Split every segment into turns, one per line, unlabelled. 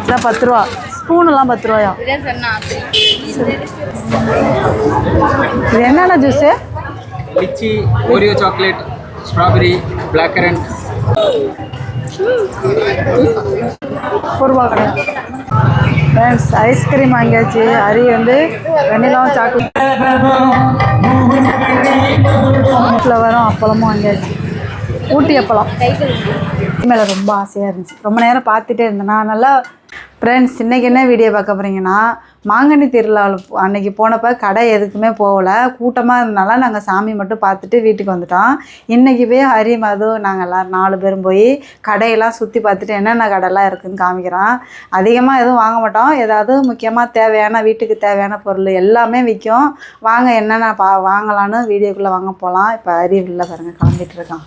இதான் 10 ரூபா. ஸ்பூனெல்லாம் 10 ரூபாயா? இது என்னென்ன juice?
Lychee, Oreo chocolate, strawberry, black currant.
ரூபா கடை ஃப்ரெண்ட்ஸ். ஐஸ்கிரீம் வாங்கியாச்சு. ஹரி வந்து வெண்ணிலாவும் சாக்லேட் ஃப்ளவரும் அப்பளமும் வாங்கியாச்சு. ஊட்டி அப்பளம் மேலே ரொம்ப ஆசையாக இருந்துச்சு. ரொம்ப நேரம் பார்த்துட்டே இருந்தேன் நான். நல்லா ஃப்ரெண்ட்ஸ், இன்றைக்கி என்ன வீடியோ பார்க்க போகிறீங்கன்னா, மாங்கனி திருவிழாவில் அன்றைக்கி போனப்போ கடை எதுக்குமே போகலை. கூட்டமாக இருந்தனால நாங்கள் சாமி மட்டும் பார்த்துட்டு வீட்டுக்கு வந்துட்டோம். இன்றைக்கி போய் ஹரி மது நாங்கள் எல்லோரும் 4 பேரும் போய் கடையெல்லாம் சுற்றி பார்த்துட்டு என்னென்ன கடைலாம் இருக்குதுன்னு காமிக்கிறோம். அதிகமாக எதுவும் வாங்க மாட்டோம். ஏதாவது முக்கியமாக தேவையான வீட்டுக்கு தேவையான பொருள் எல்லாமே விற்கும். வாங்க என்னென்ன வாங்கலான்னு வீடியோக்குள்ளே வாங்க போகலாம். இப்போ ஹரி உள்ள பாருங்கள் கிளம்பிட்டு இருக்கான்.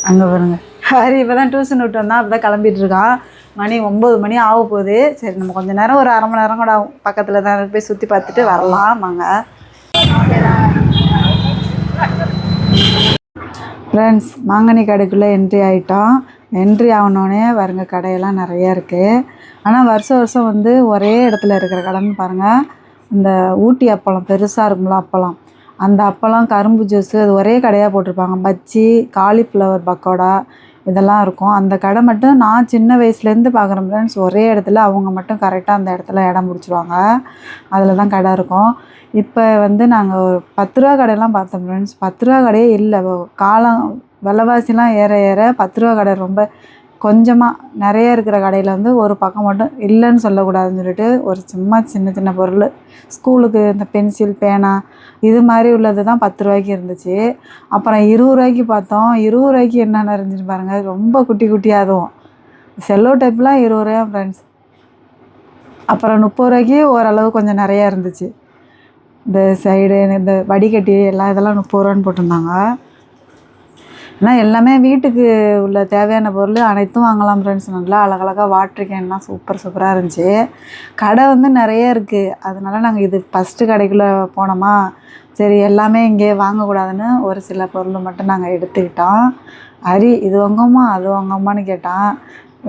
அங்கே பாருங்கள், ஹரி இப்போ தான் டியூஷன் விட்டு வந்தான். அப்போ தான் கிளம்பிட்டு இருக்கான். மணி 9 மணி ஆக போகுது. சரி, நம்ம கொஞ்சம் நேரம் ஒரு அரை மணி நேரம் கூட பக்கத்தில் தான் போய் சுற்றி பார்த்துட்டு வரலாம் வாங்க. ஃப்ரெண்ட்ஸ், மாங்கனி கடைக்குள்ளே என்ட்ரி ஆகிட்டோம். என்ட்ரி ஆகணுன்னே வருங்க கடையெல்லாம் நிறையா இருக்குது. ஆனால் வருஷம் வந்து ஒரே இடத்துல இருக்கிற கடைன்னு பாருங்கள். இந்த ஊட்டி அப்பளம் பெருசாக இருக்கும்ல அப்பளம், அந்த அப்பளம், கரும்பு ஜூஸு, அது ஒரே கடையாக போட்டிருப்பாங்க. பஜ்ஜி, காலிஃப்ளவர் பக்கோடா இதெல்லாம் இருக்கும். அந்த கடை மட்டும் நான் சின்ன வயசுலேருந்து பார்க்குறேன் ஃப்ரெண்ட்ஸ். ஒரே இடத்துல அவங்க மட்டும் கரெக்டாக அந்த இடத்துல இடம் பிடிச்சிருவாங்க. அதில் தான் கடை இருக்கும். இப்போ வந்து நாங்கள் ஒரு 10 ரூபா கடையெல்லாம் பார்த்தோம் ஃப்ரெண்ட்ஸ். 10 ரூபா கடையே இல்லை. காலம் விலைவாசிலாம் ஏற ஏற 10 ரூபா கடை ரொம்ப கொஞ்சமாக நிறைய இருக்கிற கடையில் வந்து ஒரு பக்கம் மட்டும் இல்லைன்னு சொல்லக்கூடாதுன்னு சொல்லிட்டு ஒரு சும்மா சின்ன சின்ன பொருள், ஸ்கூலுக்கு இந்த பென்சில், பேனா இது மாதிரி உள்ளது தான் 10 ரூபாய்க்கு இருந்துச்சு. அப்புறம் 20 ரூபாய்க்கு பார்த்தோம். 20 ரூபாய்க்கு என்னென்ன இருந்துச்சு பாருங்கள். ரொம்ப குட்டி குட்டியாக அதுவும் செல்லோ டைப்லாம் 20 ரூபாயா ஃப்ரெண்ட்ஸ். அப்புறம் 30 ரூபாய்க்கு ஓரளவு கொஞ்சம் நிறையா இருந்துச்சு. இந்த சைடு இந்த வடிகட்டி எல்லாம் இதெல்லாம் 30 ரூபான்னு போட்டிருந்தாங்க. ஆனால் எல்லாமே வீட்டுக்கு உள்ள தேவையான பொருள் அனைத்தும் வாங்கலாம் ஃப்ரெண்ட்ஸ். நல்லா அழகழகாக வாட்டர் கேன்லாம் சூப்பராக இருந்துச்சு. கடை வந்து நிறைய இருக்குது. அதனால நாங்கள் இது ஃபஸ்ட்டு கடைக்குள்ளே போனோமா, சரி எல்லாமே இங்கே வாங்கக்கூடாதுன்னு ஒரு சில பொருள் மட்டும் நாங்கள் எடுத்துக்கிட்டோம். ஹரி இது வாங்கம்மா அது வாங்கம்மான்னு கேட்டான்.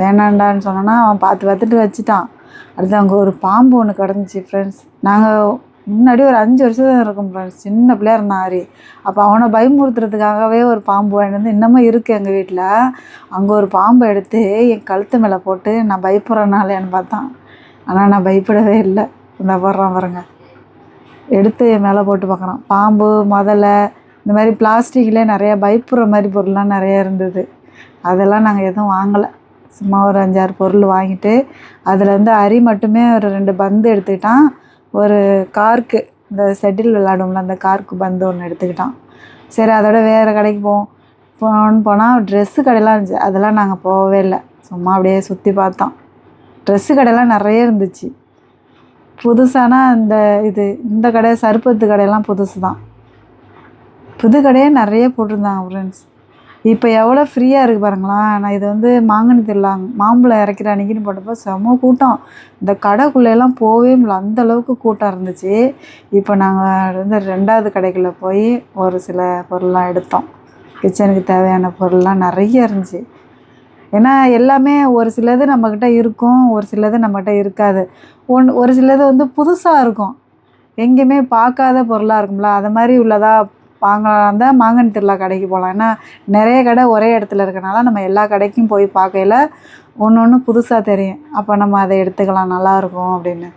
வேணாண்டான்னு சொன்னோன்னா அவன் பார்த்துட்டு வச்சுட்டான். அடுத்து அங்கே ஒரு பாம்பு ஒன்று கிடந்துச்சு ஃப்ரெண்ட்ஸ். நாங்கள் முன்னாடி ஒரு 5 வருஷம் இருக்கும் ஃப்ரெண்ட்ஸ். சின்ன பிள்ளையா இருந்தான் ஹரி. அப்போ அவனை பயமுறுத்துறதுக்காகவே ஒரு பாம்பு வாங்கிட்டு வந்து இன்னமும் இருக்குது எங்கள் வீட்டில். அங்கே ஒரு பாம்பை எடுத்து என் கழுத்து மேலே போட்டு நான் பயப்படுறனாலேன்னு பார்த்தான். ஆனால் நான் பயப்படவே இல்லை. இந்த போடுறான் பாருங்க, எடுத்து என் மேலே போட்டு பார்க்குறான். பாம்பு, முதலை, இந்த மாதிரி பிளாஸ்டிக்லேயே நிறையா பயப்படுற மாதிரி பொருள்லாம் நிறையா இருந்தது. அதெல்லாம் நாங்கள் எதுவும் வாங்கலை. சும்மா ஒரு 5-6 பொருள் வாங்கிட்டு அதில் வந்து ஹரி மட்டுமே ஒரு 2 பந்து எடுத்துக்கிட்டான். ஒரு கார்க்கு, இந்த செட்டில் விளாடும்ல அந்த கார்க்கு பந்து ஒன்று எடுத்துக்கிட்டான். சரி, அதோட வேறு கடைக்கு போனால் ட்ரெஸ்ஸு கடையெல்லாம் இருந்துச்சு. அதெல்லாம் நாங்கள் போகவே இல்லை. சும்மா அப்படியே சுற்றி பார்த்தோம். ட்ரெஸ்ஸு கடையெல்லாம் நிறைய இருந்துச்சு. புதுசானா இந்த கடை சருப்பத்து கடையெல்லாம் புதுசு தான். புது கடையே நிறைய போட்டிருந்தாங்க ஃப்ரெண்ட்ஸ். இப்போ எவ்வளோ ஃப்ரீயாக இருக்குது பாருங்களா. நான் இது வந்து மாங்கனி திருவிழா மாம்பழம் இறக்கிற அன்றைக்கின்னு போட்டப்போ செம கூட்டம். இந்த கடைக்குள்ளேலாம் போகவே முடியல, அந்தளவுக்கு கூட்டம் இருந்துச்சு. இப்போ நாங்கள் வந்து 2வது கடைக்குள்ளே போய் ஒரு சில பொருள்லாம் எடுத்தோம். கிச்சனுக்கு தேவையான பொருள்லாம் நிறைய இருந்துச்சு. ஏன்னா எல்லாமே ஒரு சிலது நம்மக்கிட்ட இருக்கும், ஒரு சிலது நம்மக்கிட்ட இருக்காது. ஒரு சிலது வந்து புதுசாக இருக்கும், எங்கேயுமே பார்க்காத பொருளாக இருக்கும்ல. அது மாதிரி உள்ளதாக வாங்கலாம் தான் மாங்கனி திருவிழா கடைக்கு போகலாம். ஏன்னா நிறைய கடை ஒரே இடத்துல இருக்கனால நம்ம எல்லா கடைக்கும் போய் பார்க்கையில் ஒன்று புதுசாக தெரியும். அப்போ நம்ம அதை எடுத்துக்கலாம், நல்லாயிருக்கும் அப்படின்னு.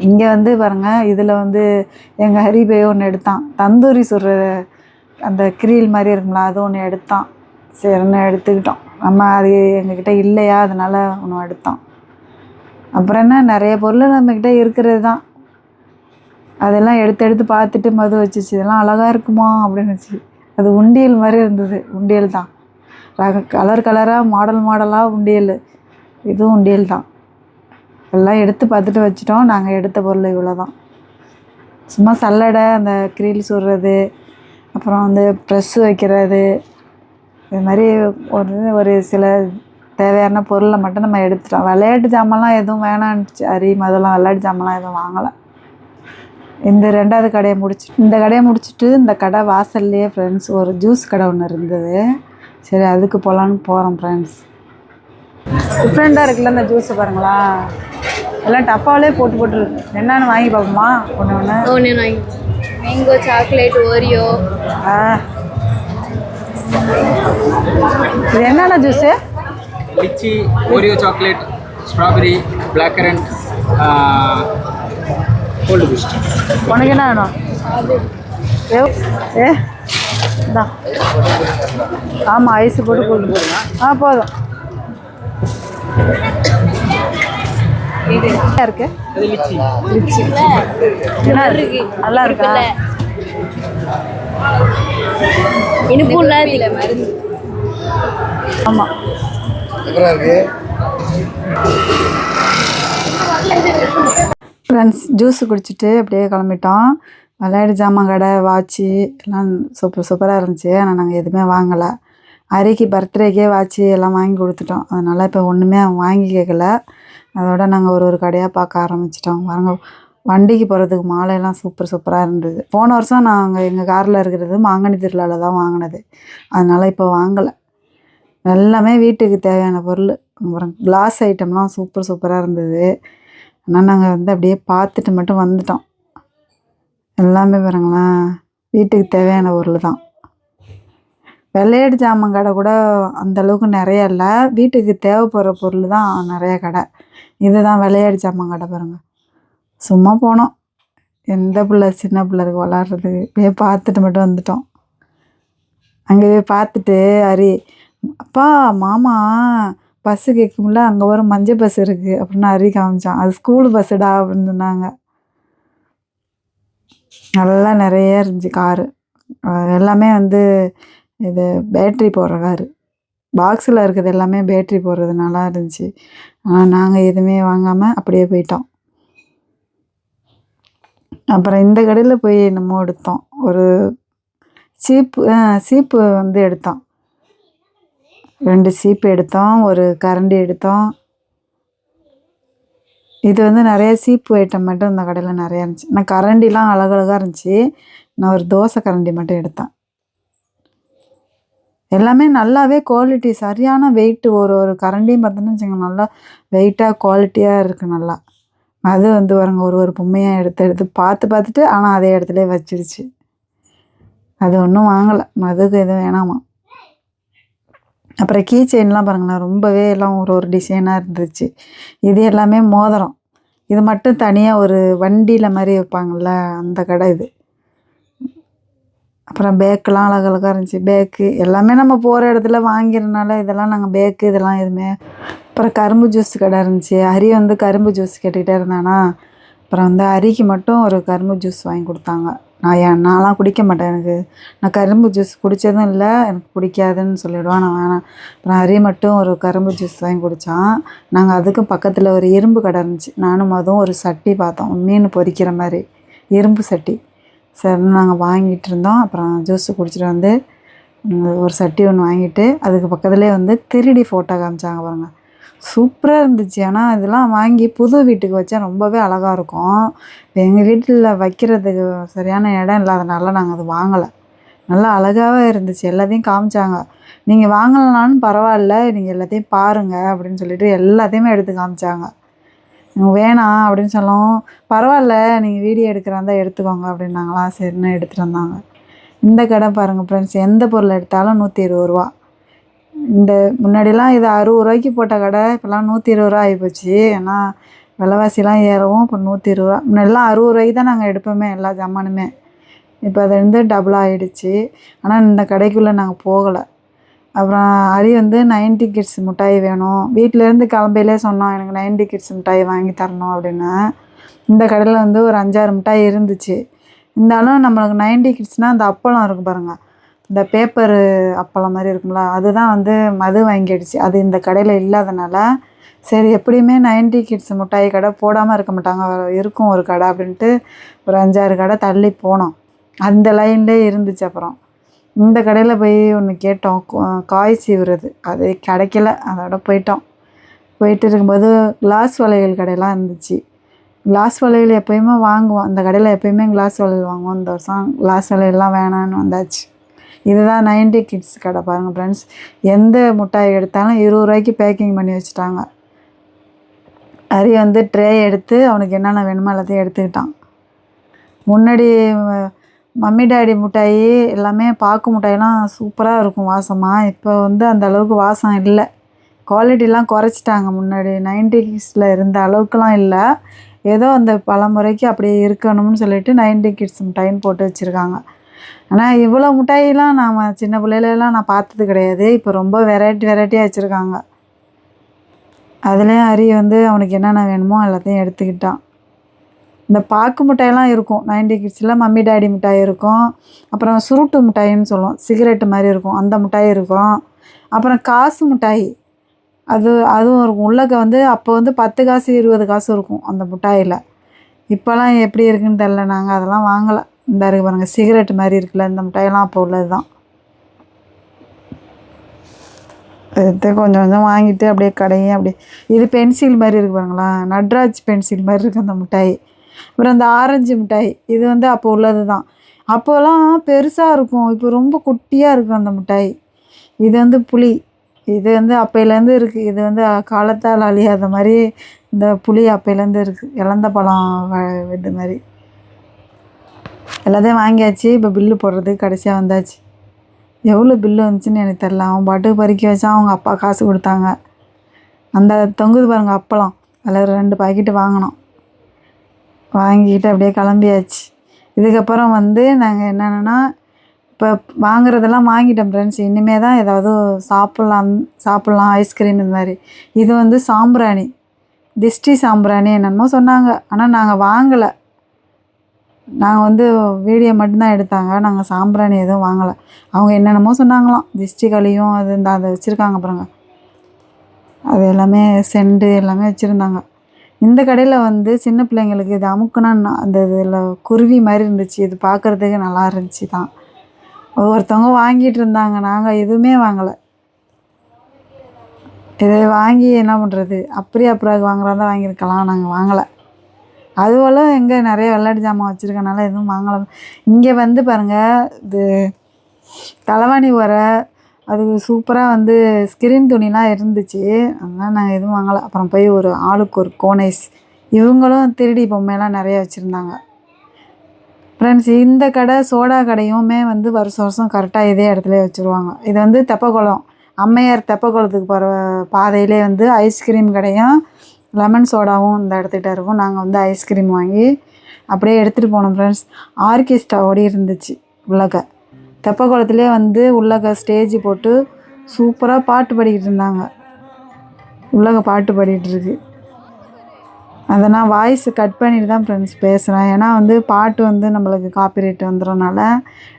இங்கே வந்து பாருங்கள், இதில் வந்து எங்கள் ஹரி போய் ஒன்று எடுத்தான். தந்தூரி சுடுற அந்த கிரீல் மாதிரி இருக்குங்களா, அது ஒன்று எடுத்தான். சரின்னு எடுத்துக்கிட்டோம். நம்ம அது எங்ககிட்ட இல்லையா, அதனால் ஒன்று எடுத்தான். அப்புறம் என்ன, நிறைய பொருள் நம்மக்கிட்ட இருக்கிறது தான். அதெல்லாம் எடுத்து பார்த்துட்டு மது வச்சிச்சு. இதெல்லாம் அழகாக இருக்குமா அப்படின்னுச்சு. அது உண்டியல் மாதிரி இருந்தது. உண்டியல் தான், கலராக மாடலாக உண்டியல். இதுவும் உண்டியல் தான். எல்லாம் எடுத்து பார்த்துட்டு வச்சிட்டோம். நாங்கள் எடுத்த பொருள் இவ்வளோ தான். சும்மா சல்லடை, அந்த கிரில் சுடுறது, அப்புறம் வந்து ப்ரெஸ்ஸு வைக்கிறது, இது மாதிரி ஒரு சில தேவையான பொருளை மட்டும் நம்ம எடுத்துட்டோம். விளையாட்டு ஜாமான்லாம் எதுவும் வேணான்னுச்சு ஹரி. அதெல்லாம் விளையாட்டு ஜாமான்லாம் எதுவும் வாங்கலை. இந்த 2வது கடையை முடிச்சுட்டு இந்த கடை வாசல்லையே ஃப்ரெண்ட்ஸ் ஒரு ஜூஸ் கடை ஒன்று இருந்தது. சரி, அதுக்கு போகலான்னு போகிறோம் ஃப்ரெண்ட்ஸ். டிஃப்ரெண்ட்டாக இருக்குல்ல இந்த ஜூஸு பாருங்களா, எல்லாம் டப்பாவிலே போட்டு போட்டுருக்கு. என்னென்னு வாங்கி பார்ப்போமா ஒன்று ஒன்று?
ஒன்று வாங்கி மேங்கோ சாக்லேட் ஓரியோ.
ஆ, இது என்னென்ன juice?
Lychee, Oreo chocolate, strawberry, black currant, cold Boost.
உனக்கு என்ன வேணும்? ஏ ஏ இதான். ஆமாம், ஐஸு போட்டு போடுங்க. ஆ போதும். என்ன இருக்கு?
அது லிச்சி.
லிச்சி என்ன இருக்கு? நல்லா இருக்கா?
இனிப்பு இல்லை மருந்து.
ஆமாம். ஃப்ரெண்ட்ஸ், ஜூஸு குடிச்சிட்டு அப்படியே கிளம்பிட்டோம். விளையாட்டு ஜாமான் கடை, வாட்சி எல்லாம் சூப்பராக இருந்துச்சு. ஆனால் நாங்கள் எதுவுமே வாங்கலை. அரிக்கு பர்த்டேக்கே வாட்சி எல்லாம் வாங்கி கொடுத்துட்டோம். அதனால் இப்போ ஒன்றுமே அவன் வாங்கி கேட்கல. அதோட நாங்கள் ஒரு கடையாக பார்க்க ஆரம்பிச்சிட்டோம். பாருங்க, வண்டிக்கு போகிறதுக்கு மாலையெல்லாம் சூப்பராக இருந்தது. போன வருஷம் நாங்கள் எங்கள் காரில் இருக்கிறது மாங்கனி திருவிழாவில் தான் வாங்கினது. அதனால் இப்போ வாங்கலை. எல்லாமே வீட்டுக்கு தேவையான பொருள். அப்புறம் கிளாஸ் ஐட்டம்லாம் சூப்பராக இருந்தது. ஆனால் நாங்கள் வந்து அப்படியே பார்த்துட்டு மட்டும் வந்துட்டோம். எல்லாமே பாருங்களேன், வீட்டுக்கு தேவையான பொருள் தான். விளையாட்டு ஜாமான் கடை கூட அந்தளவுக்கு நிறைய இல்லை. வீட்டுக்கு தேவைப்படுற பொருள் தான் நிறைய கடை. இதுதான் விளையாட்டு ஜாமான் கடை பாருங்கள். சும்மா போனோம், எந்த பிள்ளை சின்ன பிள்ளைக்கு விளாட்றதுக்கு அப்படியே பார்த்துட்டு மட்டும் வந்துட்டோம். அங்கே போய் பார்த்துட்டு ஹரி, அப்பா மாமா பஸ்ஸு கேட்கும்ல, அங்கே ஒரு மஞ்சள் பஸ் இருக்குது அப்படின்னு ஹரி காமிச்சான். அது ஸ்கூல் பஸ்ஸுடா அப்படின்னு சொன்னாங்க. நல்லா நிறைய இருந்துச்சு காரு. எல்லாமே வந்து இது பேட்ரி போடுற காரு. பாக்ஸில் இருக்கிறது எல்லாமே பேட்ரி போடுறது நல்லா இருந்துச்சு. ஆனால் நாங்கள் எதுவுமே வாங்காமல் அப்படியே போயிட்டோம். அப்புறம் இந்த கடையில் போய் என்னமோ எடுத்தோம். ஒரு சீப்பு வந்து எடுத்தோம். 2 சீப்பு எடுத்தோம், ஒரு கரண்டி எடுத்தோம். இது வந்து நிறைய சீப்பு ஐட்டம் மட்டும் இந்த கடையில் நிறையா இருந்துச்சு. நான் கரண்டிலாம் அழகழகாக இருந்துச்சு. நான் ஒரு தோசை கரண்டி மட்டும் எடுத்தேன். எல்லாமே நல்லாவே குவாலிட்டி, சரியான வெயிட்டு. ஒரு கரண்டியும் பார்த்தோன்னு வச்சுக்கோங்க, நல்லா வெயிட்டாக குவாலிட்டியாக இருக்குது நல்லா. அது வந்து பாருங்க, ஒரு பொம்மையாக எடுத்து பார்த்துட்டு ஆனால் அதே இடத்துல வச்சிருச்சு. அது ஒன்றும் வாங்கலை, அதுக்கு எதுவும் வேணாமா. அப்புறம் கீ செயின்லாம் பாருங்களேன், ரொம்பவே எல்லாம் ஒரு டிசைனாக இருந்துச்சு. இது எல்லாமே மோதிரம். இது மட்டும் தனியாக ஒரு வண்டியில் மாதிரி வைப்பாங்கள்ல, அந்த கடை இது. அப்புறம் பேக்கெலாம் அழகழகாக இருந்துச்சு. பேக்கு எல்லாமே நம்ம போகிற இடத்துல வாங்கிறதுனால இதெல்லாம் நாங்கள் பேக்கு இதெல்லாம் எதுவுமே. அப்புறம் கரும்பு ஜூஸ் கடை இருந்துச்சு. ஹரி வந்து கரும்பு ஜூஸ் கேட்டுக்கிட்டே இருந்தானா, அப்புறம் வந்து ஹரிக்கு மட்டும் ஒரு கரும்பு ஜூஸ் வாங்கி கொடுத்தாங்க. நான்லாம் குடிக்க மாட்டேன், நான் கரும்பு ஜூஸ் குடித்ததும் இல்லை, எனக்கு பிடிக்காதுன்னு சொல்லிவிடுவான், நான் வேணாம். அப்புறம் ஹரி மட்டும் ஒரு கரும்பு ஜூஸ் வாங்கி குடித்தான். நாங்கள் அதுக்கும் பக்கத்தில் ஒரு இரும்பு கடை இருந்துச்சு. நானும் அதுவும் ஒரு சட்டி பார்த்தோம், மீன் பொரிக்கிற மாதிரி இரும்பு சட்டி. சரின்னு நாங்கள் வாங்கிட்டு இருந்தோம். அப்புறம் ஜூஸு குடிச்சிட்டு வந்து ஒரு சட்டி ஒன்று வாங்கிட்டு, அதுக்கு பக்கத்துலேயே வந்து 3D ஃபோட்டோ காமிச்சாங்க பாருங்கள், சூப்பராக இருந்துச்சு. ஆனால் இதெல்லாம் வாங்கி புது வீட்டுக்கு வச்சா ரொம்பவே அழகாக இருக்கும். இப்போ எங்கள் வீட்டில் வைக்கிறதுக்கு சரியான இடம் இல்லாதனால நாங்கள் அது வாங்கலை. நல்லா அழகாகவே இருந்துச்சு. எல்லாத்தையும் காமிச்சாங்க. நீங்கள் வாங்கலைனாலும் பரவாயில்ல, நீங்கள் எல்லாத்தையும் பாருங்கள் அப்படின்னு சொல்லிட்டு எல்லாத்தையுமே எடுத்து காமிச்சாங்க. வேணாம் அப்படின்னு சொல்லவும், பரவாயில்ல நீங்கள் வீடியோ எடுக்கிறாந்தா எடுத்துக்கோங்க அப்படின்னாங்களா. சரின்னு எடுத்துகிட்டு வந்தாங்க. இந்த கடை பாருங்கள் ஃப்ரெண்ட்ஸ், எந்த பொருள் எடுத்தாலும் 120 ரூபா. இந்த முன்னாடிலாம் இது 60 ரூபாய்க்கு போட்ட கடை, இப்போலாம் 120 ரூபா ஆகிப்போச்சு. ஏன்னா விலைவாசிலாம் ஏறவும் இப்போ 120 ரூபா. முன்னாடிலாம் 60 ரூபாய்க்கு தான் நாங்கள் எடுப்போமே எல்லா ஜாமானுமே. இப்போ அது வந்து டபுள் ஆகிடுச்சு. ஆனால் இந்த கடைக்குள்ளே நாங்கள் போகலை. அப்புறம் ஹரி வந்து 90 கிட்ஸ் மிட்டாய் வேணும், வீட்டிலேருந்து கிளம்பையிலே சொன்னோம், எனக்கு 90 கிட்ஸ் மிட்டாய் வாங்கி தரணும் அப்படின்னு. இந்த கடையில் வந்து ஒரு 5-6 மிட்டாய் இருந்துச்சு. இருந்தாலும் நம்மளுக்கு 90 கிட்ஸ்னால் அந்த அப்பளம் இருக்குது பாருங்கள், இந்த பேப்பரு அப்பளம் மாதிரி இருக்குங்களா, அதுதான் வந்து மது வாங்கிடுச்சு. அது இந்த கடையில் இல்லாதனால சரி எப்படியுமே 90 கிட்ஸ் மிட்டாய் கடை போடாமல் இருக்க மாட்டாங்க, இருக்கும் ஒரு கடை அப்படின்ட்டு ஒரு 5-6 கடை தள்ளி போனோம். அந்த லைன்லேயே இருந்துச்சு. அப்புறம் இந்த கடையில் போய் ஒன்று கேட்டோம், காய் சீவுறது, அது கிடைக்கல. அதோட போயிட்டு இருக்கும்போது கிளாஸ் வளையல் கடையெல்லாம் இருந்துச்சு. கிளாஸ் வளையல் எப்போயுமே வாங்குவோம், அந்த கடையில் எப்போயுமே கிளாஸ் வளையல் வாங்குவோம். இந்த வருஷம் கிளாஸ் வளையல்லாம் வேணான்னு வந்தாச்சு. இதுதான் 90 கிட்ஸ் கடை பாருங்கள் ஃப்ரெண்ட்ஸ். எந்த மிட்டாய் எடுத்தாலும் 20 ரூபாய்க்கு பேக்கிங் பண்ணி வச்சுட்டாங்க. ஹரி வந்து ட்ரே எடுத்து அவனுக்கு என்னென்ன வேணுமோ எல்லாத்தையும் எடுத்துக்கிட்டான். முன்னாடி மம்மி டாடி மிட்டாயி எல்லாமே பாக்கு மிட்டாயெல்லாம் சூப்பராக இருக்கும் வாசமாக. இப்போ வந்து அந்த அளவுக்கு வாசம் இல்லை, குவாலிட்டிலாம் குறைச்சிட்டாங்க. முன்னாடி 90s இருந்த அளவுக்குலாம் இல்லை, ஏதோ அந்த பலமுறைக்கு அப்படியே இருக்கணும்னு சொல்லிட்டு 90 கிட்ஸ் மிட்டாயின்னு போட்டு வச்சுருக்காங்க. ஆனால் இவ்வளோ மிட்டாயெல்லாம் நாம் சின்ன பிள்ளையிலலாம் நான் பார்த்தது கிடையாது. இப்போ ரொம்ப வெரைட்டியாக வச்சுருக்காங்க. அதுலேயும் ஹரி வந்து அவனுக்கு என்னென்ன வேணுமோ எல்லாத்தையும் எடுத்துக்கிட்டான். இந்த பாக்கு மிட்டாயெல்லாம் இருக்கும் 90 கிட்ஸில். மம்மி டாடி மிட்டாய் இருக்கும், அப்புறம் சுருட்டு மிட்டாயின்னு சொல்லுவோம், சிகரெட்டு மாதிரி இருக்கும், அந்த மிட்டாய் இருக்கும். அப்புறம் காசு மிட்டாய் அதுவும் இருக்கும். உள்ளக்க வந்து அப்போ வந்து 10 காசு 20 காசு இருக்கும் அந்த மிட்டாயில். இப்போலாம் எப்படி இருக்குன்னு தெரில, நாங்கள் அதெல்லாம் வாங்கலை. இந்த இருக்கு பாருங்கள், சிகரெட்டு மாதிரி இருக்குல்ல, இந்த மிட்டாயெல்லாம் அப்போ உள்ளது தான். எடுத்து கொஞ்சம் கொஞ்சம் வாங்கிட்டு அப்படியே கடையும் அப்படியே. இது பென்சில் மாதிரி இருக்குது பாருங்களா, நட்ராஜ் பென்சில் மாதிரி இருக்குது அந்த மிட்டாய். அப்புறம் அந்த ஆரஞ்சு மிட்டாய், இது வந்து அப்போ உள்ளது தான். அப்போலாம் பெருசாக இருக்கும், இப்போ ரொம்ப குட்டியாக இருக்கும் அந்த மிட்டாய். இது வந்து புளி, இது வந்து அப்பையிலேருந்து இருக்குது. இது வந்து காலத்தால் அழியாத மாதிரி இந்த புளி அப்பையிலேருந்து இருக்குது, இலந்த பழம் இது மாதிரி. எல்லாத்தையும் வாங்கியாச்சு. இப்போ பில்லு போடுறதுக்கு கடைசியாக வந்தாச்சு. எவ்வளோ பில்லு வந்துச்சுன்னு எனக்கு தெரில. அவன் பாட்டுக்கு பறிக்க வச்சான், அவங்க அப்பா காசு கொடுத்தாங்க. அந்த தொங்குது பாருங்கள் அப்பளம், அதில் 2 பாக்கெட்டு வாங்கினோம். வாங்கிக்கிட்டு அப்படியே கிளம்பியாச்சு. இதுக்கப்புறம் வந்து நாங்கள் என்னென்னா, இப்போ வாங்குறதெல்லாம் வாங்கிட்டோம் ஃப்ரெண்ட்ஸ். இனிமேல் தான் ஏதாவது சாப்பிட்லாம் ஐஸ்கிரீம் இது மாதிரி. இது வந்து சாம்பிராணி, திஷ்டி சாம்பிராணி என்னென்னமோ சொன்னாங்க, ஆனால் நாங்கள் வாங்கலை. நாங்கள் வந்து வீடியோ மட்டும்தான் எடுத்தாங்க, நாங்கள் சாம்பிராணி எதுவும் வாங்கலை. அவங்க என்னென்னமோ சொன்னாங்களாம், திஷ்டி களியும் அது இந்த அதை வச்சுருக்காங்க பாருங்க, அது எல்லாமே செண்டு எல்லாமே வச்சுருந்தாங்க. இந்த கடையில் வந்து சின்ன பிள்ளைங்களுக்கு இது அமுக்குனா அந்த இதில் குருவி மாதிரி இருந்துச்சு, இது பார்க்குறதுக்கு நல்லா இருந்துச்சு தான். ஒவ்வொருத்தவங்க வாங்கிட்டு இருந்தாங்க, நாங்கள் எதுவுமே வாங்கலை. இதை வாங்கி என்ன பண்ணுறது, அப்படியே அப்புறம் வாங்குறதா வாங்கியிருக்கலாம், நாங்கள் வாங்கலை. அதுபோல் எங்கே நிறைய விளையாட்டு ஜாமான் வச்சுருக்கனால எதுவும் வாங்கலை. இங்கே வந்து பாருங்கள், இது தலைவாணி உரை, அது சூப்பராக வந்து ஸ்கிரீன் துணிலாம் இருந்துச்சு, அதனால் நாங்கள் எதுவும் வாங்கலை. அப்புறம் போய் ஒரு ஆளுக்கு ஒரு கோனைஸ், இவங்களும் திருடி பொம்மையெல்லாம் நிறைய வச்சுருந்தாங்க. ஃப்ரெண்ட்ஸ், இந்த கடை சோடா கடையுமே வந்து வருஷம் கரெக்டாக இதே இடத்துல வச்சுருவாங்க. இது வந்து தெப்பக்குளம், அம்மையார் தெப்பக்குளத்துக்கு போகிற பாதையிலே வந்து ஐஸ்கிரீம் கடையும் லெமன் சோடாவும் இந்த இடத்துக்கிட்ட இருக்கும். நாங்கள் வந்து ஐஸ்கிரீம் வாங்கி அப்படியே எடுத்துகிட்டு போனோம் ஃப்ரெண்ட்ஸ். ஆர்கெஸ்ட்ரா ஓடி இருந்துச்சு உள்ளக்க. தெப்பக்குளத்துலேயே வந்து உள்ளக்க ஸ்டேஜ் போட்டு சூப்பராக பாட்டு பாடிக்கிட்டு இருந்தாங்க. உள்ளக்க பாட்டு பாடிக்கிட்டு இருக்கு. அதை நான் வாய்ஸ் கட் பண்ணிட்டு தான் ஃப்ரெண்ட்ஸ் பேசுகிறேன், ஏன்னா வந்து பாட்டு வந்து நம்மளுக்கு காப்பிரைட் வந்துடுறனால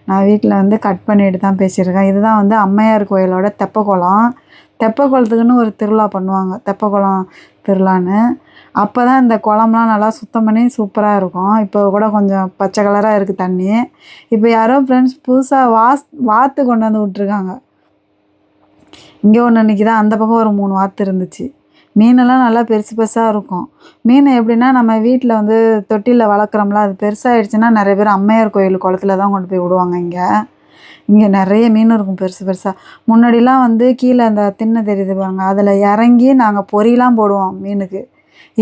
நான் வீட்டில் வந்து கட் பண்ணிட்டு தான் பேசியிருக்கேன். இதுதான் வந்து அம்மையார் கோயிலோட தெப்பக்குளம். தெப்பக்குளத்துக்குன்னு ஒரு திருவிழா பண்ணுவாங்க, தெப்பக்குளம் திருவிழான்னு. அப்போ தான் இந்த குளம்லாம் நல்லா சுத்தம் பண்ணி சூப்பராக இருக்கும். இப்போ கூட கொஞ்சம் பச்சை கலராக இருக்குது தண்ணி. இப்போ யாரோ ஃப்ரெண்ட்ஸ் புதுசாக வாத்து கொண்டு வந்து விட்ருக்காங்க. இங்கே ஒன்று நிற்கிதா, அந்த பக்கம் ஒரு 3 வாத்து இருந்துச்சு. மீனெல்லாம் நல்லா பெருசு பெருசாக இருக்கும். மீன் எப்படின்னா, நம்ம வீட்டில் வந்து தொட்டியில் வளர்க்குறோம்ல, அது பெருசாகிடுச்சுன்னா நிறைய பேர் அம்மையார் கோயில் குளத்துல தான் கொண்டு போய் விடுவாங்க. இங்கே நிறைய மீன் இருக்கும் பெருசு பெருசாக. முன்னாடிலாம் வந்து கீழே அந்த திண்ணை தெரியுது பாருங்க, அதில் இறங்கி நாங்கள் பொரியெலாம் போடுவோம் மீனுக்கு.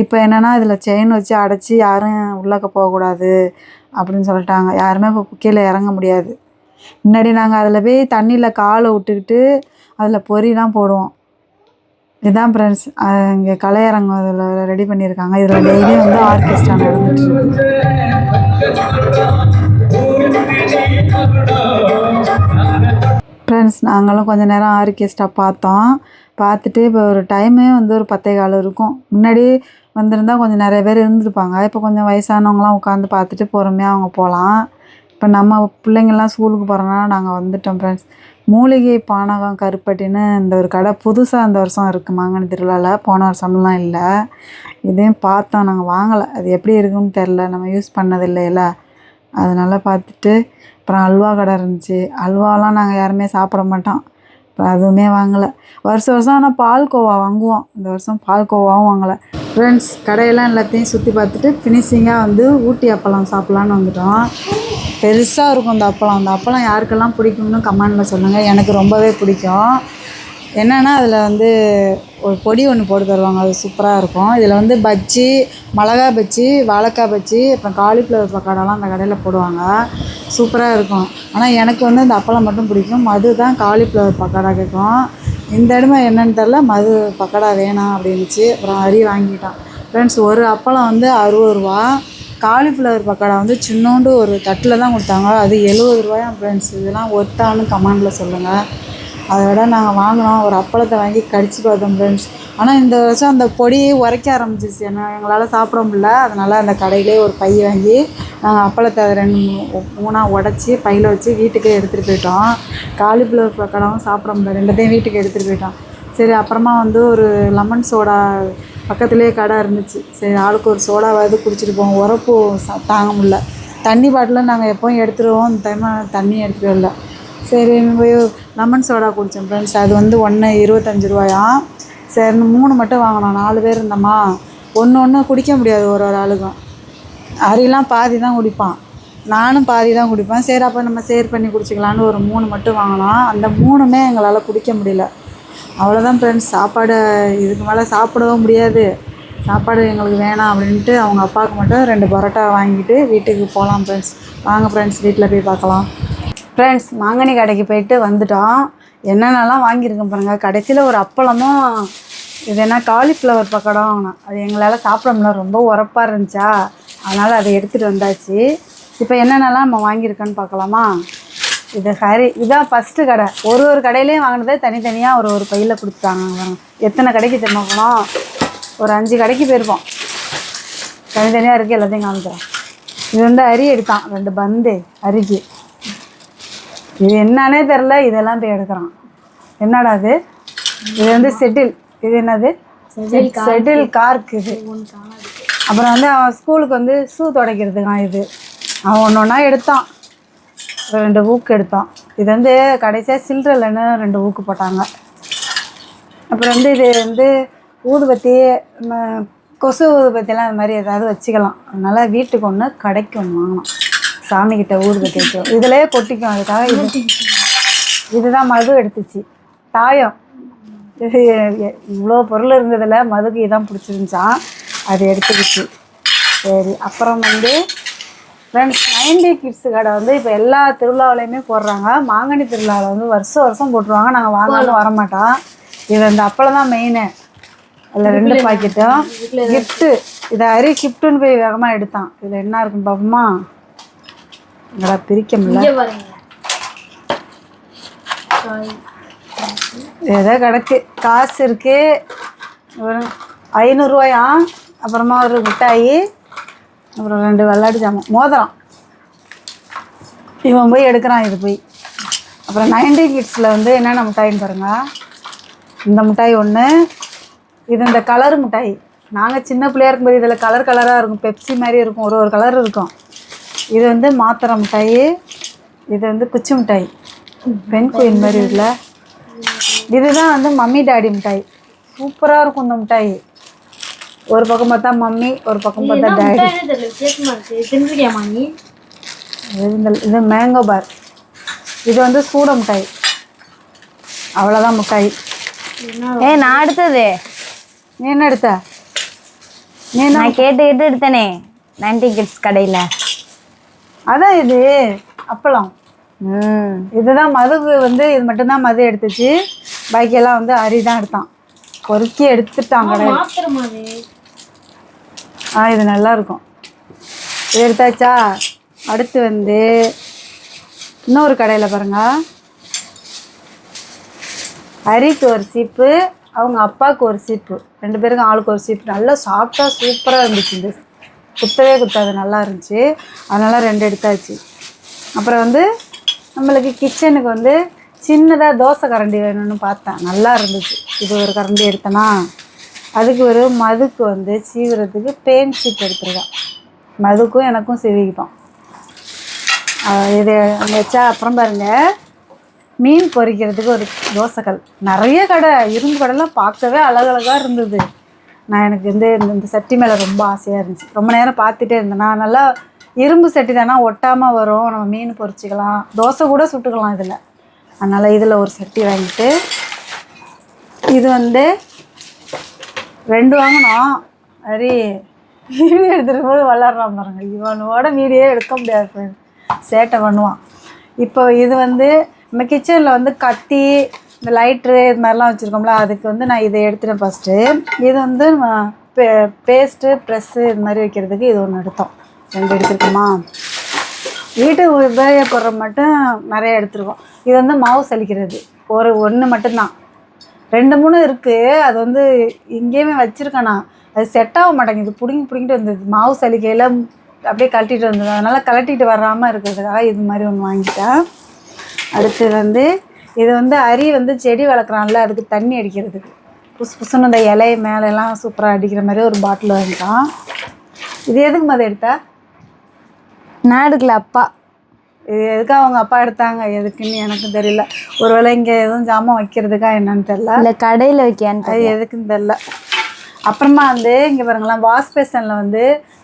இப்போ என்னென்னா, இதில் செயின் வச்சு அடைச்சி யாரும் உள்ளக்க போகக்கூடாது அப்படின்னு சொல்லிட்டாங்க. யாருமே இப்போ கீழே இறங்க முடியாது. முன்னாடி நாங்கள் அதில் போய் தண்ணியில் காலை விட்டுக்கிட்டு அதில் பொரியெலாம் போடுவோம். இதுதான் ஃப்ரெண்ட்ஸ், இங்கே கலையரங்கம் இதில் ரெடி பண்ணியிருக்காங்க. இதில் டெய்லியும் வந்து ஆர்கெஸ்ட்ரா நடந்துகிட்ருக்கு. ஃப்ரெண்ட்ஸ், நாங்களும் கொஞ்சம் நேரம் ஆர்கெஸ்ட்ரா பார்த்தோம். பார்த்துட்டு இப்போ ஒரு டைமே வந்து ஒரு 10:15 இருக்கும். முன்னாடி வந்திருந்தால் கொஞ்சம் நிறைய பேர் இருந்திருப்பாங்க. இப்போ கொஞ்சம் வயசானவங்களாம் உட்காந்து பார்த்துட்டு பொறுமையாக அவங்க போகலாம். இப்போ நம்ம பிள்ளைங்கள்லாம் ஸ்கூலுக்கு போகிறனால நாங்கள் வந்துட்டோம் ஃப்ரெண்ட்ஸ். மூலிகை பானகம் கருப்பட்டின்னு இந்த ஒரு கடை புதுசாக இந்த வருஷம் இருக்குது மாங்கனி திருவிழாவில். போன வருஷம்லாம் இல்லை. இதையும் பார்த்தோம், நாங்கள் வாங்கலை. அது எப்படி இருக்குன்னு தெரில, நம்ம யூஸ் பண்ணது இல்லைல்ல, அதனால் பார்த்துட்டு. அப்புறம் அல்வா கடை இருந்துச்சு. அல்வாலாம் நாங்கள் யாருமே சாப்பிட மாட்டோம், இப்போ அதுவுமே வாங்கலை. வருஷம் ஆனால் பால்கோவா வாங்குவோம். இந்த வருஷம் பால்கோவாவும் வாங்கலை. ஃப்ரெண்ட்ஸ் கடையெல்லாம் எல்லாத்தையும் சுற்றி பார்த்துட்டு ஃபினிஷிங்காக வந்து ஊட்டி அப்பளம் சாப்பிட்லான்னு வந்துட்டோம். பெருசாக இருக்கும் அந்த அப்பளம். அந்த அப்பளம் யாருக்கெல்லாம் பிடிக்கும்னு கமெண்டில் சொல்லுங்கள். எனக்கு ரொம்பவே பிடிக்கும். என்னென்னா அதில் வந்து ஒரு பொடி ஒன்று போட்டு தருவாங்க, அது சூப்பராக இருக்கும். இதில் வந்து பஜ்ஜி, மிளகா பஜ்ஜி, வாழைக்காய் பஜ்ஜி, அப்புறம் காலிஃப்ளவர் பக்கோடாலாம் அந்த கடையில் போடுவாங்க, சூப்பராக இருக்கும். ஆனால் எனக்கு வந்து அந்த அப்பளம் மட்டும் பிடிக்கும். மது தான் காலிஃப்ளவர் பக்கோடா கேட்கும். இந்த இடமே என்னென்னு தெரில, மது பக்கோடா வேணாம் அப்படின்னுச்சு. அப்புறம் அரி வாங்கிட்டான். ஃப்ரெண்ட்ஸ் ஒரு அப்பளம் வந்து 60 ரூபா, காலிஃப்ளவர் பக்கோடா வந்து சின்னோண்டு ஒரு தட்டில் தான் கொடுத்தாங்க, அது 70 ரூபாயாம். ஃப்ரெண்ட்ஸ் இதெல்லாம் ஒர்த்தான்னு கமெண்டில் சொல்லுங்கள். அதை விட நாங்கள் வாங்கினோம், ஒரு அப்பளத்தை வாங்கி கடிச்சு பார்த்தோம் ஃப்ரெண்ட்ஸ். ஆனால் இந்த வருஷம் அந்த பொடி உரைக்க ஆரம்பிச்சிச்சு, எங்களால் சாப்பிட முடியல. அதனால் அந்த கடையிலே ஒரு பை வாங்கி நாங்கள் அப்பளத்தை 2-3 உடச்சி பையில் வச்சு வீட்டுக்கே எடுத்துகிட்டு போயிட்டோம். காலிஃப்ளவர் பக்கோடாவும் சாப்பிட முடியல, ரெண்டுத்தையும் வீட்டுக்கு எடுத்துகிட்டு போயிட்டோம். சரி அப்புறமா வந்து ஒரு லெமன் சோடா பக்கத்துலேயே கடை இருந்துச்சு, சரி ஆளுக்கு ஒரு சோடாவாவது குடிச்சிட்டு போவோம். உரப்பு தாங்க முடியல. தண்ணி பாட்டிலும் நாங்கள் எப்போவும் எடுத்துருவோம், இந்த டைம் தண்ணி எடுத்துகிட்டு வரல. சரி போய் லெமன் சோடா குடித்தோம் ஃப்ரெண்ட்ஸ். அது வந்து ஒன்று 25 ரூபாயாம். சரின்னு 3 மட்டும் வாங்கினோம், 4 பேர் இருந்தோமா. ஒன்று குடிக்க முடியாது ஒரு ஆளுக்கும். அரிலாம் பாதி தான் குடிப்பான், நானும் பாதி தான் குடிப்பேன். சரி அப்போ நம்ம ஷேர் பண்ணி குடிச்சிக்கலான்னு ஒரு 3 மட்டும் வாங்கினோம். அந்த 3மே எங்களால் குடிக்க முடியல. அவ்வளோதான் ஃப்ரெண்ட்ஸ். சாப்பாடு இதுக்கு மேலே சாப்பிடவும் முடியாது, சாப்பாடு எங்களுக்கு வேணாம் அப்படின்ட்டு அவங்க அப்பாவுக்கு மட்டும் 2 பரோட்டா வாங்கிட்டு வீட்டுக்கு போகலாம் ஃப்ரெண்ட்ஸ். வாங்க ஃப்ரெண்ட்ஸ் வீட்டில் போய் பார்க்கலாம். ஃப்ரெண்ட்ஸ் மாங்கனி கடைக்கு போயிட்டு வந்துட்டோம். என்னென்னலாம் வாங்கியிருக்கேன் பாருங்கள். கடைசியில் ஒரு அப்பளமும் இது என்ன காலிஃப்ளவர் பக்கோடா வாங்கினோம். அது எங்களால் சாப்பிட முடியல, ரொம்ப உரப்பாக இருந்துச்சா, அதனால் அதை எடுத்துகிட்டு வந்தாச்சு. இப்போ என்னென்னலாம் நம்ம வாங்கியிருக்கோன்னு பார்க்கலாமா. இது இதான் ஃபஸ்ட்டு கடை. ஒரு கடையிலையும் வாங்கினதே தனித்தனியாக ஒரு பையில் கொடுத்துட்டாங்க. எத்தனை கடைக்கு திரும்பணும், ஒரு 5 கடைக்கு போயிருப்போம். தனித்தனியாக இருக்குது, எல்லாத்தையும் காமிக்கிறேன். இது வந்து அரி எடுத்தான், 2 பந்து அரிக்கு. இது என்னன்னே தெரில, இதெல்லாம் போய் எடுக்கிறான். என்னடா இது வந்து செட்டில். இது என்னது, செட்டில் கார்க். இது அப்புறம் வந்து அவன் ஸ்கூலுக்கு வந்து ஷூ துடைக்கிறதுக்கான். இது அவன் ஒன்றா எடுத்தான், 2 ஊக்கு எடுத்தான். இது வந்து கடைசியாக சில்ட்ரல்லன்னு 2 ஊக்கு போட்டாங்க. அப்புறம் வந்து இது வந்து ஊதுபத்தி, கொசு ஊதுபத்திலாம் இது மாதிரி ஏதாவது வச்சுக்கலாம். அதனால் வீட்டுக்கு ஒன்று கடைக்கு ஒன்று வாங்கலாம். சாமிக்கிட்ட ஊதுபத்தி வச்சோம், இதிலே கொட்டிக்கும். அதுக்காக இதுதான் மது எடுத்துச்சு. தாயம், இது இவ்வளோ பொருள் இருந்ததில் மதுக்கு இதான் பிடிச்சிருந்துச்சான், அது எடுத்துக்கிச்சு. சரி அப்புறம் வந்து ஃப்ரெண்ட்ஸ் 90 கிட்ஸு கடை வந்து இப்போ எல்லா திருவிழாவிலையுமே போடுறாங்க. மாங்கனி திருவிழாவில் வந்து வருஷம் போட்டுருவாங்க, நாங்கள் வாங்காமல் வரமாட்டோம். இது அந்த அப்பளம் தான் மெயினு. அதில் 2 பாக்கெட்டும் கிஃப்ட்டு. இதை அரி கிஃப்ட்டுன்னு போய் வேகமாக எடுத்தான். இதில் என்ன இருக்குன்னு பார்ப்போமா. எங்கடா பிரிக்க முடியல, ஏதோ கிடக்கு. காசு இருக்குது 500 ரூபாயாம். அப்புறமா ஒரு மிட்டாயி, அப்புறம் 2 விளையாட்டு ஜாமான், மோதிரம். இவன் போய் எடுக்கிறான் இது போய். அப்புறம் 90 கிட்ஸில் வந்து என்னென்ன மிட்டாயின்னு பாருங்கள். இந்த மிட்டாய் ஒன்று, இது இந்த கலர் மிட்டாய். நாங்கள் சின்ன பிள்ளையா இருக்கும்போது இதில் கலராக இருக்கும், பெப்சி மாதிரி இருக்கும், ஒரு கலர் இருக்கும். இது வந்து மாத்திரை மிட்டாய். இது வந்து குச்சி மிட்டாய், பெண் குயின் மாதிரி இல்லை. இதுதான் வந்து மம்மி டாடி மிட்டாய். சூப்பராக இருக்கும் இந்த மிட்டாய். ஒரு பக்கம் பார்த்தா மம்மி, ஒரு பக்கம் பார்த்தா டாடி. இது மேங்கோ பார். இது வந்து சூட மிட்டாய். அவ்வளோதான் மிட்டாய்.
நான் எடுத்தது.
நீ என்ன எடுத்த?
நான் கேட்டு எடுத்தேனே 90 கிட்ஸ் கடையில்.
அதான் இது அப்பளம். இதுதான் மதுக்கு வந்து இது மட்டும்தான் மது எடுத்துச்சு, பாக்கியெல்லாம் வந்து அரி தான் எடுத்தான். பொறுக்கி எடுத்துட்டான் கடையில். இது நல்லா இருக்கும். இது எடுத்தாச்சா. அடுத்து வந்து இன்னொரு கடையில் பாருங்க, அரிக்கு ஒரு சீப்பு, அவங்க அப்பாவுக்கு ஒரு சீப்பு, 2 பேருக்கும் ஆளுக்கு ஒரு சீப்பு. நல்லா சாப்பிட்டா சூப்பராக இருந்துச்சு. இது குத்தவே குத்தாது, நல்லா இருந்துச்சு. அதனால் 2 எடுத்தாச்சு. அப்புறம் வந்து நம்மளுக்கு கிச்சனுக்கு வந்து சின்னதாக தோசை கரண்டி வேணும்னு பார்த்தேன், நல்லா இருந்துச்சு. இது ஒரு கரண்டி எடுத்தேன்னா. அதுக்கு ஒரு மதுக்கு வந்து சீவுறதுக்கு பெயிண்ட் ஷீட் எடுத்துருக்கேன். மதுக்கும் எனக்கும் சீவிக்கிட்டோம். இது வச்சா. அப்புறம் பாருங்கள், மீன் பொரிக்கிறதுக்கு ஒரு தோசைக்கல். நிறைய கடை, இரும்பு கடைலாம் பார்க்கவே அழகழகாக இருந்தது. எனக்கு வந்து இந்த சட்டி மேலே ரொம்ப ஆசையாக இருந்துச்சு. ரொம்ப நேரம் பார்த்துட்டே இருந்தேன். நான் நல்லா இரும்பு சட்டி தானே ஒட்டாமல் வரும், நம்ம மீன் பொரிச்சிக்கலாம், தோசை கூட சுட்டுக்கலாம் இதில். அதனால் இதில் ஒரு சட்டி வாங்கிட்டு இது வந்து 2 வாங்கினோம். சரி வீடியோ எடுத்துகிட்டு போது வளர்றான் பாருங்க. இவனோட வீடியோ எடுக்க முடியாது, சேட்டை பண்ணுவான். இப்போ இது வந்து நம்ம கிச்சனில் வந்து கத்தி இந்த லைட்ரு இது மாதிரிலாம் வச்சுருக்கோம்ல, அதுக்கு வந்து நான் இதை எடுத்துட்டேன் ஃபஸ்ட்டு. இது வந்து பேஸ்ட்டு ப்ரெஸ்ஸு இது மாதிரி வைக்கிறதுக்கு இது ஒன்று எடுத்தோம். 2 எடுத்துருக்கோமா. வீட்டுக்கு உபயோகப்படுற மட்டும் நிறைய எடுத்துருக்கோம். இது வந்து மாவு சலிக்கிறது ஒன்று மட்டும்தான். 2 3 இருக்குது. அது வந்து எங்கேயுமே வச்சுருக்கேன் நான். அது செட் ஆக மாட்டேங்குது, பிடிங்கிட்டு வந்தது. மாவு சலிக்கையில் அப்படியே கழட்டிட்டு வந்தது. அதனால் கழட்டிட்டு வராமல் இருக்கிறதுக்காக இது மாதிரி ஒன்று வாங்கிட்டேன். அடுத்து வந்து இது வந்து அரி வந்து செடி வளர்க்குறான்ல, அதுக்கு தண்ணி அடிக்கிறதுக்கு புதுசுன்னு இந்த இலை மேலெல்லாம் சூப்பராக அடிக்கிற மாதிரி ஒரு பாட்டில் வாங்கிட்டான். இது எதுக்கு மாதிரி எடுத்தா?
நான் எடுக்கல, அப்பா.
இது எதுக்காக அவங்க அப்பா எடுத்தாங்க, எதுக்குன்னு எனக்கும் தெரியல. ஒருவேளை இங்கே எதுவும் ஜாமான் வைக்கிறதுக்கா என்னன்னு தெரியல,
இல்லை கடையில் வைக்கான்னு
அது எதுக்குன்னு தெரில. அப்புறமா வந்து இங்கே பாருங்களேன், வாஷ் பேசனில் வந்து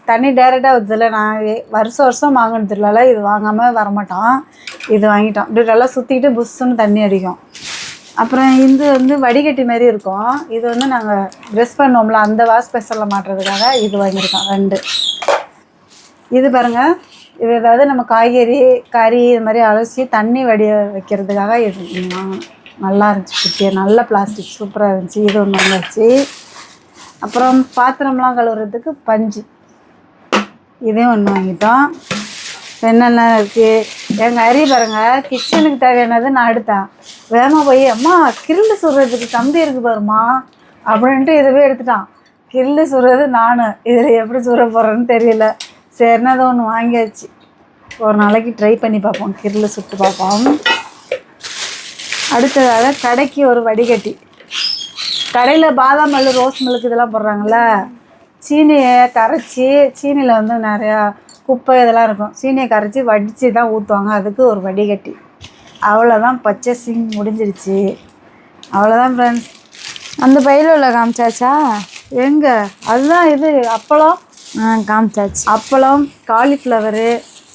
தண்ணி டைரெக்டாக வருதுல. நான் வருஷம் வாங்கினது இல்லைல்ல, இது வாங்காமல் வரமாட்டான். இது வாங்கிட்டோம். இப்படி நல்லா சுற்றிக்கிட்டு புஷ்ஷுன்னு தண்ணி அடிக்கும். அப்புறம் இது வந்து வடிகட்டி மாதிரி இருக்கும். இது வந்து நாங்கள் ப்ரெஷ் பண்ணுவோம்ல, அந்த வாஷ் பேசனில் மாட்டுறதுக்காக இது வாங்கியிருக்கோம் 2. இது பாருங்கள், இது ஏதாவது நம்ம காய்கறி கறி இது மாதிரி அலசி தண்ணி வைக்கிறதுக்காக இது வாங்கணும். நல்லா இருந்துச்சு, குட்டியாக நல்ல பிளாஸ்டிக் சூப்பராக இருந்துச்சு. இது ஒன்று வாங்கிச்சு. அப்புறம் பாத்திரம்லாம் கழுவுறதுக்கு பஞ்சு, இதையும் ஒன்று வாங்கிட்டோம். என்னென்ன இருக்குது எங்கள் அரி பாருங்கள், கிச்சனுக்கு தேவையானது நான் எடுத்தேன். வேகமாக போய் அம்மா கிரில்லு சுடுறதுக்கு கம்பி இருக்குது பாருமா அப்படின்ட்டு இதுவே எடுத்துட்டான். கிரில்லு சுடுறது நான், இதில் எப்படி சுட போகிறேன்னு தெரியல. சரின்னா அதை ஒன்று வாங்கியாச்சு. ஒரு நாளைக்கு ட்ரை பண்ணி பார்ப்போம், கிரில்லு சுட்டு பார்ப்போம். அடுத்ததாக கடைக்கு ஒரு வடிகட்டி. கடையில் பாதாம் மில்லு ரோஸ் மில்லுக்கு இதெல்லாம் போடுறாங்கள்ல, சீனியை கரைச்சி, சீனியில் வந்து நிறையா குப்பை இதெல்லாம் இருக்கும், சீனியை கரைச்சி வடித்து தான் ஊற்றுவாங்க. அதுக்கு ஒரு வடிகட்டி. அவ்வளோதான், பர்ச்சேசிங் முடிஞ்சிருச்சு. அவ்வளோதான் ஃப்ரெண்ட்ஸ்.
அந்த பையில உள்ள காமிச்சாச்சா?
எங்கே? அதுதான் இது அப்பளம்.
காமிச்சாச்சு.
அப்பளம் காலிஃப்ளவரு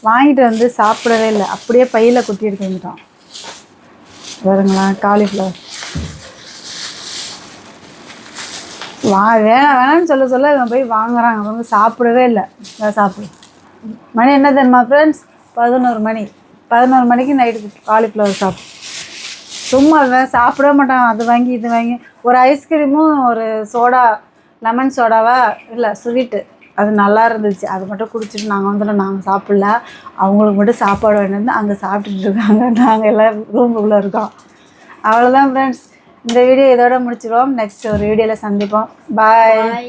வாங்கிட்டு வந்து சாப்பிடவே இல்லை, அப்படியே பையில் குத்தி எடுத்து வந்துட்டோம். வருங்களா காலிஃப்ளவர் வேணான்னு சொல்ல இவன் போய் வாங்குறாங்க. அவங்க சாப்பிடவே இல்லை. சாப்பிடு. மணி என்ன தெரியுமா ஃப்ரெண்ட்ஸ்? 11 மணி. 11 மணிக்கு நைட்டுக்கு காலிஃப்ளவர் சாப்பிடும். சும்மா சாப்பிடவே மாட்டான். அது வாங்கி இது வாங்கி ஒரு ஐஸ்கிரீமும் ஒரு சோடா, லெமன் சோடாவா இல்லை ஸ்வீட்டு, அது நல்லா இருந்துச்சு. அது மட்டும் குடிச்சிட்டு நாங்கள் வந்துட்டோம். நாங்கள் சாப்பிடல, அவங்களுக்கு மட்டும் சாப்பாடு வேணும்னு அங்கே சாப்பிட்டுட்டு இருக்காங்க. நாங்கள் எல்லாம் ரூமுக்குள்ளே இருக்கோம். அவ்வளோதான் ஃப்ரெண்ட்ஸ், இந்த வீடியோ இதோட முடிச்சிடுவோம். நெக்ஸ்ட் ஒரு வீடியோவில் சந்திப்போம். பாய்.